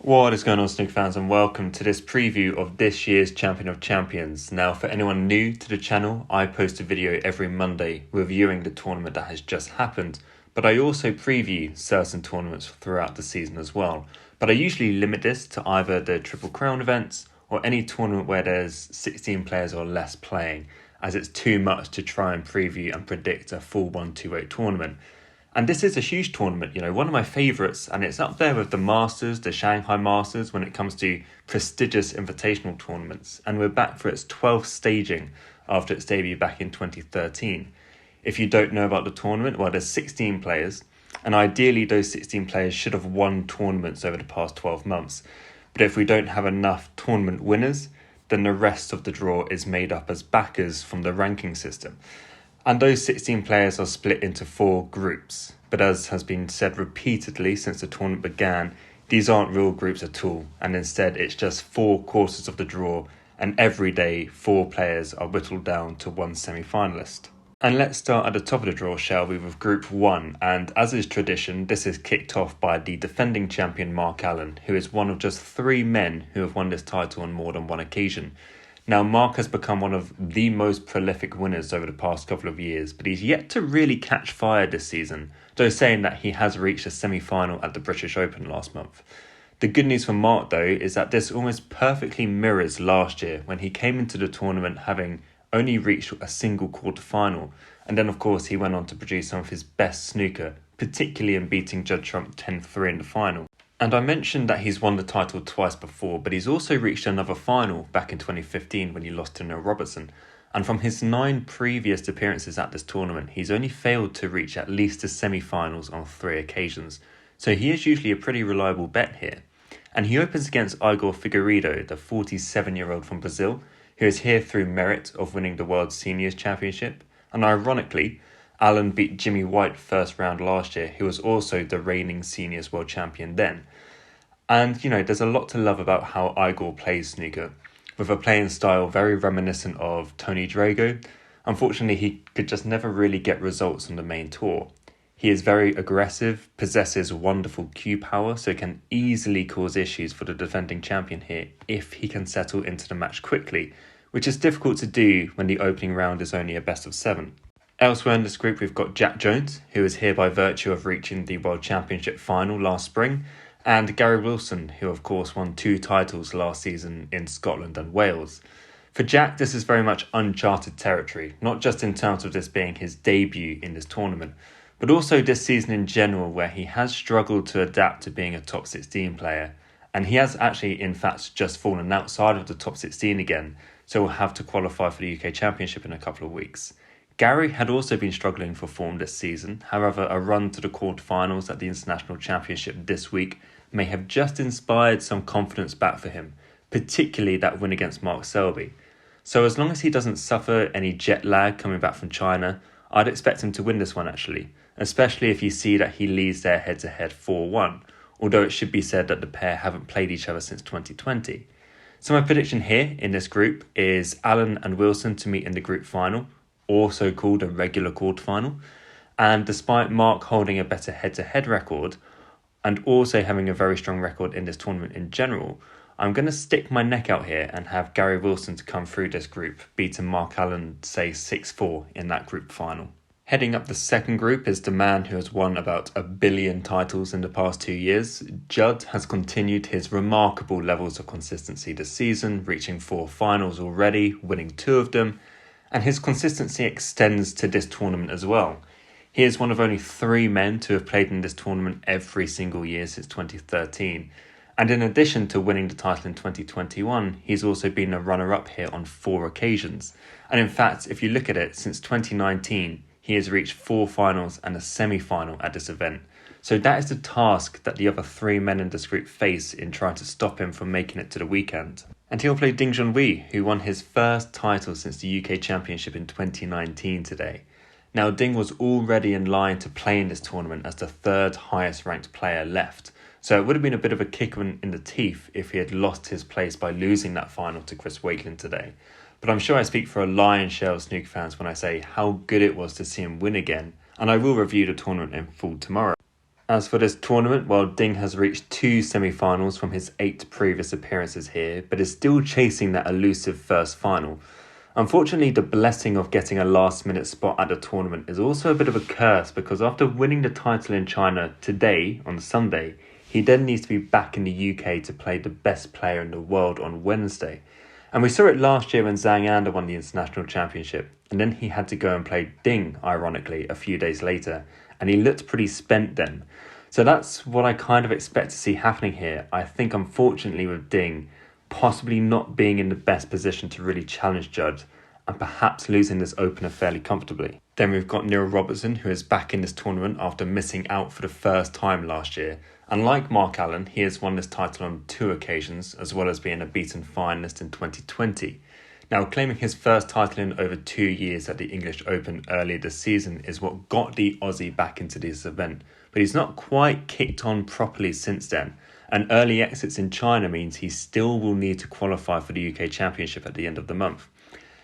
What is going on, Snooker fans, and welcome to this preview of this year's Champion of Champions. Now, for anyone new to the channel, I post a video every Monday reviewing the tournament that has just happened, but I also preview certain tournaments throughout the season as well. But I usually limit this to either the Triple Crown events or any tournament where there's 16 players or less playing, as it's too much to try and preview and predict a full 128 tournament. And this is a huge tournament, one of my favourites, and it's up there with the Masters, the Shanghai Masters, when it comes to prestigious invitational tournaments. And we're back for its 12th staging after its debut back in 2013. If you don't know about the tournament, well, there's 16 players, and ideally those 16 players should have won tournaments over the past 12 months. But if we don't have enough tournament winners, then the rest of the draw is made up as backers from the ranking system. And those 16 players are split into 4 groups. But as has been said repeatedly since the tournament began, these aren't real groups at all. And instead, it's just 4 quarters of the draw. And every day, 4 players are whittled down to 1 semi-finalist. And let's start at the top of the draw, shall we, with Group 1. And as is tradition, this is kicked off by the defending champion Mark Allen, who is one of just 3 men who have won this title on more than one occasion. Now, Mark has become one of the most prolific winners over the past couple of years, but he's yet to really catch fire this season, though saying that he has reached a semi-final at the British Open last month. The good news for Mark, though, is that this almost perfectly mirrors last year when he came into the tournament having only reached a single quarter-final, and then of course he went on to produce some of his best snooker, particularly in beating Judd Trump 10-3 in the final. And I mentioned that he's won the title twice before, but he's also reached another final back in 2015 when he lost to Neil Robertson. And from his 9 previous appearances at this tournament, he's only failed to reach at least the semi-finals on 3 occasions. So he is usually a pretty reliable bet here. And he opens against Igor Figueiredo, the 47-year-old from Brazil, who is here through merit of winning the World Seniors Championship. And ironically, Allen beat Jimmy White first round last year, who was also the reigning seniors world champion then. And, there's a lot to love about how Igor plays snooker, with a playing style very reminiscent of Tony Drago. Unfortunately, he could just never really get results on the main tour. He is very aggressive, possesses wonderful cue power, so can easily cause issues for the defending champion here if he can settle into the match quickly, which is difficult to do when the opening round is only a best of 7. Elsewhere in this group, we've got Jack Jones, who is here by virtue of reaching the World Championship final last spring, and Gary Wilson, who of course won 2 titles last season in Scotland and Wales. For Jack, this is very much uncharted territory, not just in terms of this being his debut in this tournament, but also this season in general, where he has struggled to adapt to being a top 16 player, and he has actually in fact just fallen outside of the top 16 again, so will have to qualify for the UK Championship in a couple of weeks. Gary had also been struggling for form this season. However, a run to the quarterfinals at the International Championship this week may have just inspired some confidence back for him, particularly that win against Mark Selby. So as long as he doesn't suffer any jet lag coming back from China, I'd expect him to win this one actually, especially if you see that he leads their head-to-head 4-1, although it should be said that the pair haven't played each other since 2020. So my prediction here in this group is Allen and Wilson to meet in the group final, also called a regular quarterfinal. And despite Mark holding a better head-to-head record and also having a very strong record in this tournament in general, I'm going to stick my neck out here and have Gary Wilson to come through this group, beating Mark Allen, say 6-4 in that group final. Heading up the second group is the man who has won about 1 billion titles in the past 2 years. Judd has continued his remarkable levels of consistency this season, reaching 4 finals already, winning 2 of them, and his consistency extends to this tournament as well. He is one of only 3 men to have played in this tournament every single year since 2013. And in addition to winning the title in 2021, he's also been a runner-up here on 4 occasions. And in fact, if you look at it, since 2019, he has reached 4 finals and a semi-final at this event. So that is the task that the other 3 men in this group face in trying to stop him from making it to the weekend. And he'll play Ding Junhui, who won his first title since the UK Championship in 2019 today. Now, Ding was already in line to play in this tournament as the 3rd highest ranked player left, so it would have been a bit of a kick in the teeth if he had lost his place by losing that final to Chris Wakelin today. But I'm sure I speak for a lion's share of snooker fans when I say how good it was to see him win again, and I will review the tournament in full tomorrow. As for this tournament, well, Ding has reached 2 semi-finals from his 8 previous appearances here, but is still chasing that elusive first final. Unfortunately, the blessing of getting a last-minute spot at the tournament is also a bit of a curse, because after winning the title in China today, on Sunday, he then needs to be back in the UK to play the best player in the world on Wednesday. And we saw it last year when Zhang Anda won the international championship, and then he had to go and play Ding, ironically, a few days later, and he looked pretty spent then. So that's what I kind of expect to see happening here. I think, unfortunately, with Ding possibly not being in the best position to really challenge Judd, and perhaps losing this opener fairly comfortably. Then we've got Neil Robertson, who is back in this tournament after missing out for the first time last year. And like Mark Allen, he has won this title on 2 occasions, as well as being a beaten finalist in 2020. Now, claiming his first title in over 2 years at the English Open earlier this season is what got the Aussie back into this event, but he's not quite kicked on properly since then. And early exits in China means he still will need to qualify for the UK Championship at the end of the month.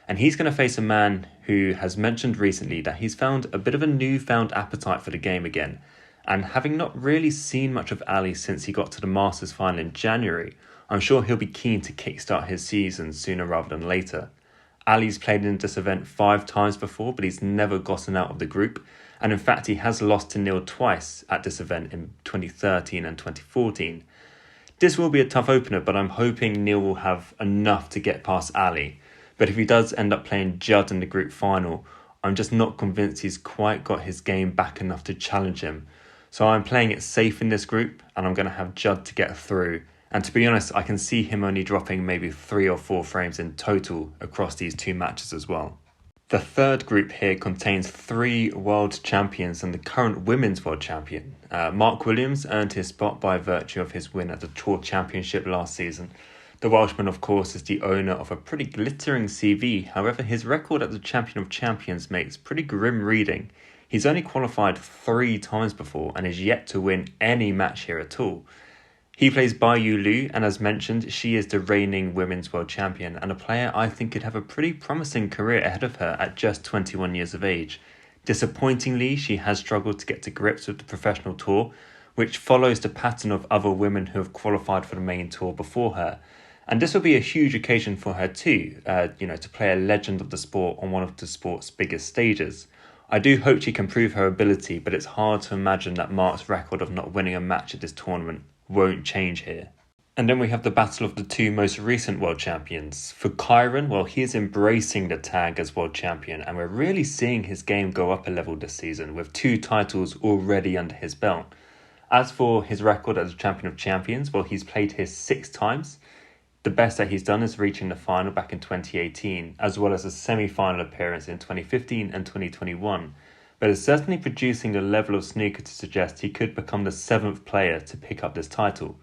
And he's going to face a man who has mentioned recently that he's found a bit of a newfound appetite for the game again. And having not really seen much of Ali since he got to the Masters final in January, I'm sure he'll be keen to kickstart his season sooner rather than later. Ali's played in this event 5 times before, but he's never gotten out of the group. And in fact, he has lost to Neil twice at this event in 2013 and 2014. This will be a tough opener, but I'm hoping Neil will have enough to get past Ali. But if he does end up playing Judd in the group final, I'm just not convinced he's quite got his game back enough to challenge him. So I'm playing it safe in this group, and I'm going to have Judd to get through. And to be honest, I can see him only dropping maybe 3 or 4 frames in total across these 2 matches as well. The third group here contains 3 world champions and the current women's world champion. Mark Williams earned his spot by virtue of his win at the Tour Championship last season. The Welshman, of course, is the owner of a pretty glittering CV. However, his record as the Champion of Champions makes pretty grim reading. He's only qualified 3 times before and is yet to win any match here at all. He plays Baiyu Liu, and as mentioned, she is the reigning women's world champion and a player I think could have a pretty promising career ahead of her at just 21 years of age. Disappointingly, she has struggled to get to grips with the professional tour, which follows the pattern of other women who have qualified for the main tour before her. And this will be a huge occasion for her too, to play a legend of the sport on one of the sport's biggest stages. I do hope she can prove her ability, but it's hard to imagine that Mark's record of not winning a match at this tournament won't change here. And then we have the battle of the 2 most recent world champions. For Kyron, well, he is embracing the tag as world champion, and we're really seeing his game go up a level this season, with 2 titles already under his belt. As for his record as champion of champions, well, he's played here 6 times. The best that he's done is reaching the final back in 2018, as well as a semi-final appearance in 2015 and 2021, but is certainly producing a level of snooker to suggest he could become the 7th player to pick up this title.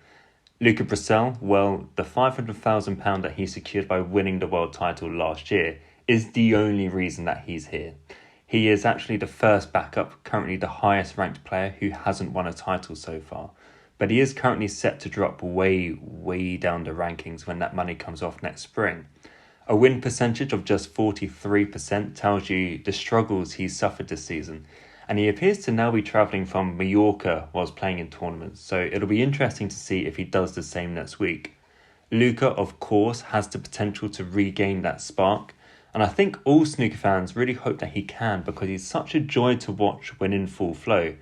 Luca Brissell, well, the £500,000 that he secured by winning the world title last year is the only reason that he's here. He is actually the first backup, currently the highest ranked player who hasn't won a title so far. But he is currently set to drop way down the rankings when that money comes off next spring. A win percentage of just 43% tells you the struggles he's suffered this season, and he appears to now be travelling from Mallorca whilst playing in tournaments, so it'll be interesting to see if he does the same next week. Luca, of course, has the potential to regain that spark, and I think all snooker fans really hope that he can, because he's such a joy to watch when in full flow.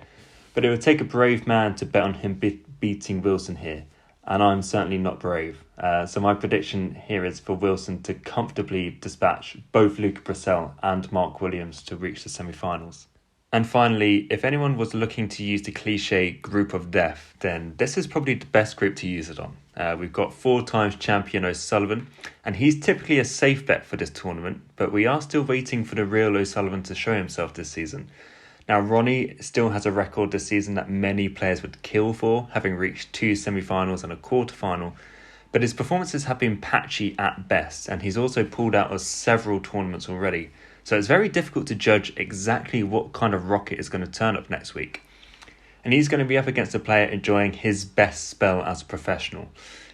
But it would take a brave man to bet on him beating Wilson here, and I'm certainly not brave. So my prediction here is for Wilson to comfortably dispatch both Luca Brissell and Mark Williams to reach the semi-finals. And finally, if anyone was looking to use the cliche group of death, then this is probably the best group to use it on. We've got 4 times champion O'Sullivan, and he's typically a safe bet for this tournament, but we are still waiting for the real O'Sullivan to show himself this season. Now, Ronnie still has a record this season that many players would kill for, having reached 2 semi-finals and a quarter-final, but his performances have been patchy at best, and he's also pulled out of several tournaments already, so it's very difficult to judge exactly what kind of rocket is going to turn up next week. And he's going to be up against a player enjoying his best spell as a professional.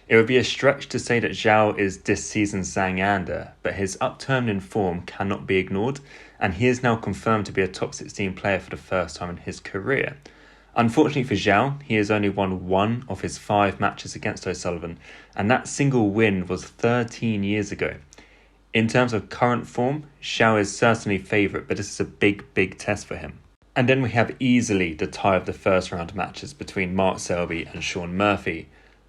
It would be a stretch to say that Zhao is this season's Zhang Anda, but his upturn in form cannot be ignored, and he is now confirmed to be a top 16 player for the first time in his career. Unfortunately for Zhao, he has only won one of his 5 matches against O'Sullivan, and that single win was 13 years ago. In terms of current form, Zhao is certainly favourite, but this is a big test for him. And then we have easily the tie of the first round matches between Mark Selby and Shaun Murphy.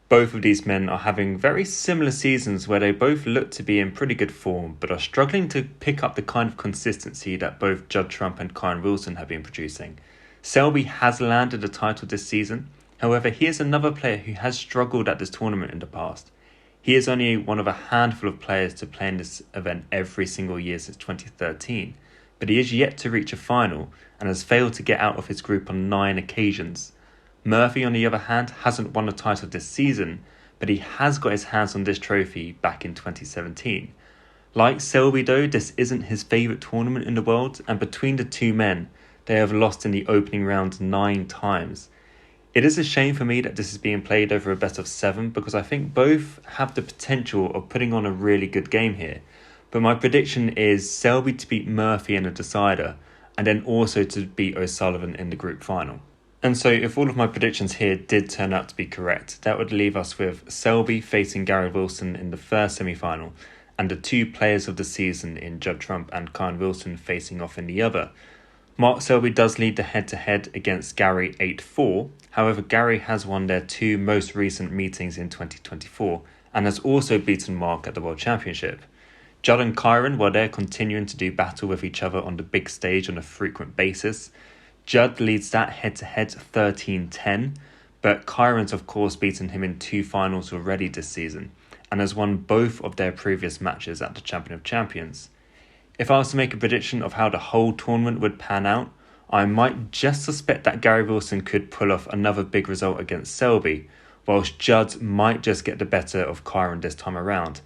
Both of these men are having very similar seasons where they both look to be in pretty good form, but are struggling to pick up the kind of consistency that both Judd Trump and Kyren Wilson have been producing. Selby has landed a title this season, however he is another player who has struggled at this tournament in the past. He is only one of a handful of players to play in this event every single year since 2013, but he is yet to reach a final and has failed to get out of his group on 9 occasions. Murphy, on the other hand, hasn't won a title this season, but he has got his hands on this trophy back in 2017. Like Selby though, this isn't his favourite tournament in the world, and between the two men, they have lost in the opening round 9 times. It is a shame for me that this is being played over a best of 7 because I think both have the potential of putting on a really good game here. But my prediction is Selby to beat Murphy in a decider and then also to beat O'Sullivan in the group final. And so if all of my predictions here did turn out to be correct, that would leave us with Selby facing Gary Wilson in the first semi-final and the 2 players of the season in Judd Trump and Kyren Wilson facing off in the other. Mark Selby does lead the head-to-head against Gary 8-4, however Gary has won their 2 most recent meetings in 2024 and has also beaten Mark at the World Championship. Judd and Kyren, well, they're continuing to do battle with each other on the big stage on a frequent basis. Judd leads that head-to-head 13-10, but Kyren's of course beaten him in 2 finals already this season and has won both of their previous matches at the Champion of Champions. If I was to make a prediction of how the whole tournament would pan out, I might just suspect that Gary Wilson could pull off another big result against Selby, whilst Judd might just get the better of Kyren this time around,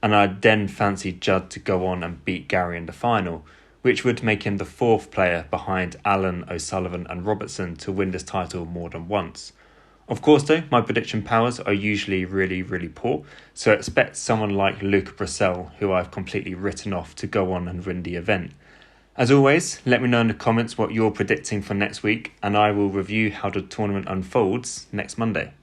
and I'd then fancy Judd to go on and beat Gary in the final, which would make him the 4th player behind Allen, O'Sullivan and Robertson to win this title more than once. Of course though, my prediction powers are usually really poor, so expect someone like Luca Bressel, who I've completely written off, to go on and win the event. As always, let me know in the comments what you're predicting for next week, and I will review how the tournament unfolds next Monday.